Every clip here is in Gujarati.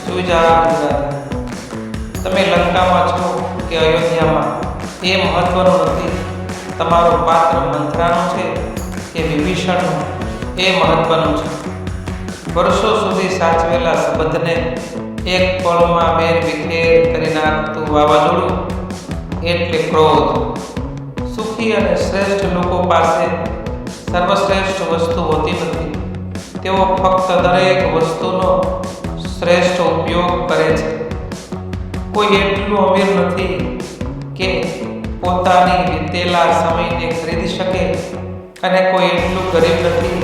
સુઈ જા ગુજરાત. તમે લંકામાં છો કે અયોધ્યામાં એ મહત્વનું નથી. તમારો પાત્ર મંથરાનો છે કે વિભીષણનો એ મહત્વનું છે. વર્ષો સુધી સાચવેલા સંબંધને એક પળમાં વેર વિખેર કરી નાખતું વાવાઝોડું એટલે ક્રોધ. સુખી અને શ્રેષ્ઠ લોકો પાસે સર્વશ્રેષ્ઠ વસ્તુ હોતી નથી. તેઓ ફક્ત દરેક વસ્તુનો શ્રેષ્ઠ ઉપયોગ કરે છે. કોઈ એટલું અમીર નથી કે પોતાની વીતેલા સમયને ખરીદી શકે અને કોઈ એટલું ગરીબ નથી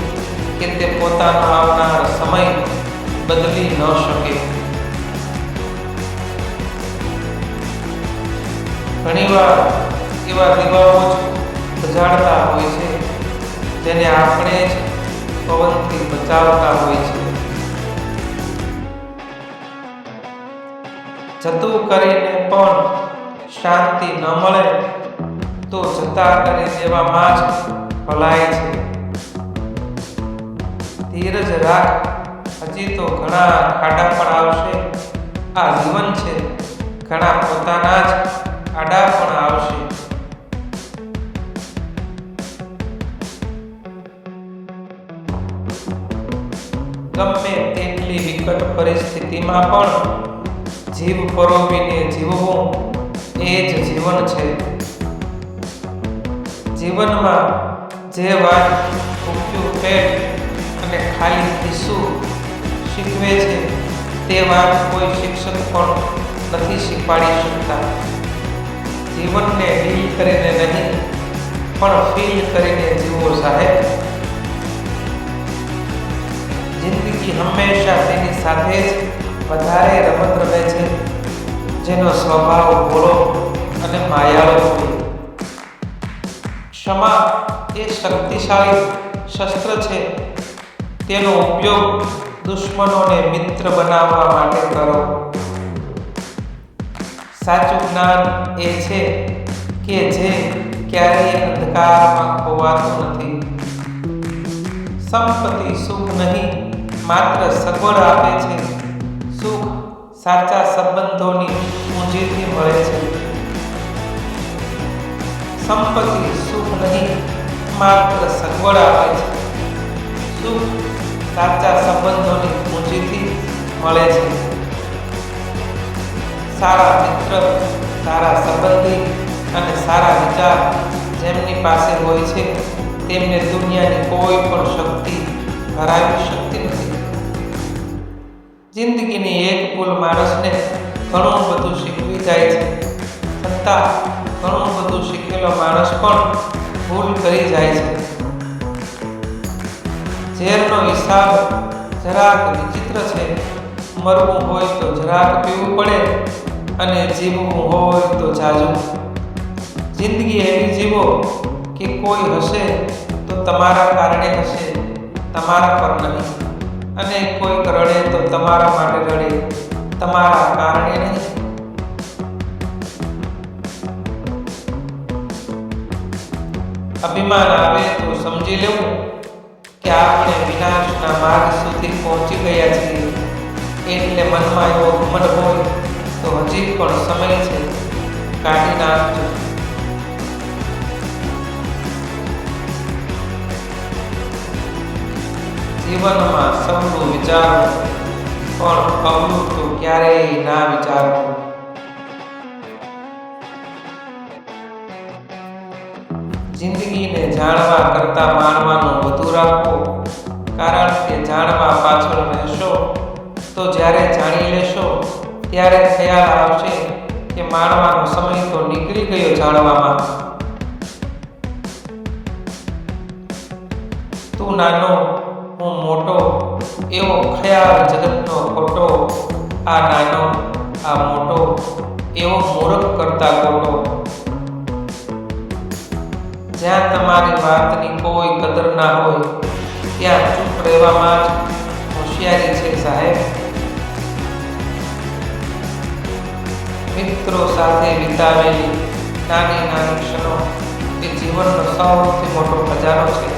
કે તે પોતાનો આવનાર સમય બદલી ન શકે. ઘણીવાર એવા દીવાઓ જ ઉજાડતા હોય છે જેને આપણે જ પવનથી બચાવતા હોય છે. જતું કરીને પણ શાંતિ ન મળે તો જતા કરી દેવામાં જ ભલાય છે. ધીરજ રાખ, હજી તો ઘણા ખાડા પણ આવશે. આ જીવન છે, ઘણા પોતાના જ આડા પણ આવશે. ગમે તેટલી વિકટ પરિસ્થિતિમાં પણ જીવ પરોવીને જીવવું એ જ જીવન છે. જીવનમાં જે વાત ભૂખ્યું પેટ અને ખાલી ખિસ્સું શીખવે છે તે વાત કોઈ શિક્ષક પણ નથી શીખવાડી શકતા. જીવનને ડીલ કરીને નહીં પણ ફીલ કરીને જીવો સાહેબ. જિંદગી હંમેશા તેની સાથે જ વધારે રમત રમે છે જેનો સ્વભાવ ભોળો અને માયાળો હોય. ક્ષમા એ શક્તિશાળી શસ્ત્ર છે. તેનો ઉપયોગ દુશ્મનોને મિત્ર બનાવવા માટે કરો. સાચું જ્ઞાન એ છે કે જે ક્યારેય અંધકારમાં ખોવાતું નથી. સંપત્તિ સુખ નહીં, માત્ર સગવડ આપે છે. સુખ સાચા સંબંધોની પૂંજીથી મળે છે. સંપત્તિ સુખ નહીં, માત્ર સગવડ આપે છે. સુખ સાચા સંબંધોની પૂંજીથી મળે છે. સારા મિત્ર, સારા સંબંધી અને સારા વિચાર જેમની પાસે હોય છે તેમને દુનિયાની કોઈ પણ શક્તિ હરાવી શકતી નથી. જિંદગીની એક ભૂલ માણસને ઘણું બધું શીખવી જાય છે. છતાં ઘણું બધું શીખેલો માણસ પણ ભૂલ કરી જાય છે. ઝેરનો હિસાબ જરાક વિચિત્ર છે. મરવું હોય તો જરાક પીવું પડે અને જીવવું હોય તો જાજુ. જિંદગી એવી જીવો કે કોઈ હશે તો તમારા કારણે હશે, તમારા પર નહીં. અને કોઈક રડે તો તમારા માટે રડે, તમારા કારણે નહીં. અભિમાન આવે તો સમજી લેવું કે આપણે વિનાશના માર્ગ સુધી પહોંચી ગયા છીએ. એટલે મનમાં એવો ઘમંડ હોય તો હજી પણ સમય છે, કાઢી નાખજો. જીવનમાં સૌનું વિચારવું પણ અવળું તો ક્યારેય ના વિચારવું. જિંદગીને જાણવા કરતાં માણવાનું વધુ રાખો. કારણ કે જાણવા પાછળ રહેશો તો જ્યારે જાણી લેશો ત્યારે ખ્યાલ આવશે કે માણવાનો સમય તો નીકળી ગયો જાણવામાં. તું નાનો હું મોટો એવો ખ્યાલ જગતનો ખોટો. આ નાનો આ મોટો એવો મૂર્ખ કરતા ખોટો. જ્યાં તમારી વાતની કોઈ કદર ના હોય ત્યાં ચૂપ રહેવામાં જ હોશિયારી છે સાહેબ. મિત્રો સાથે વિતાવેલી નાની નાની ક્ષણો એ જીવનનો સૌથી મોટો ખજાનો છે.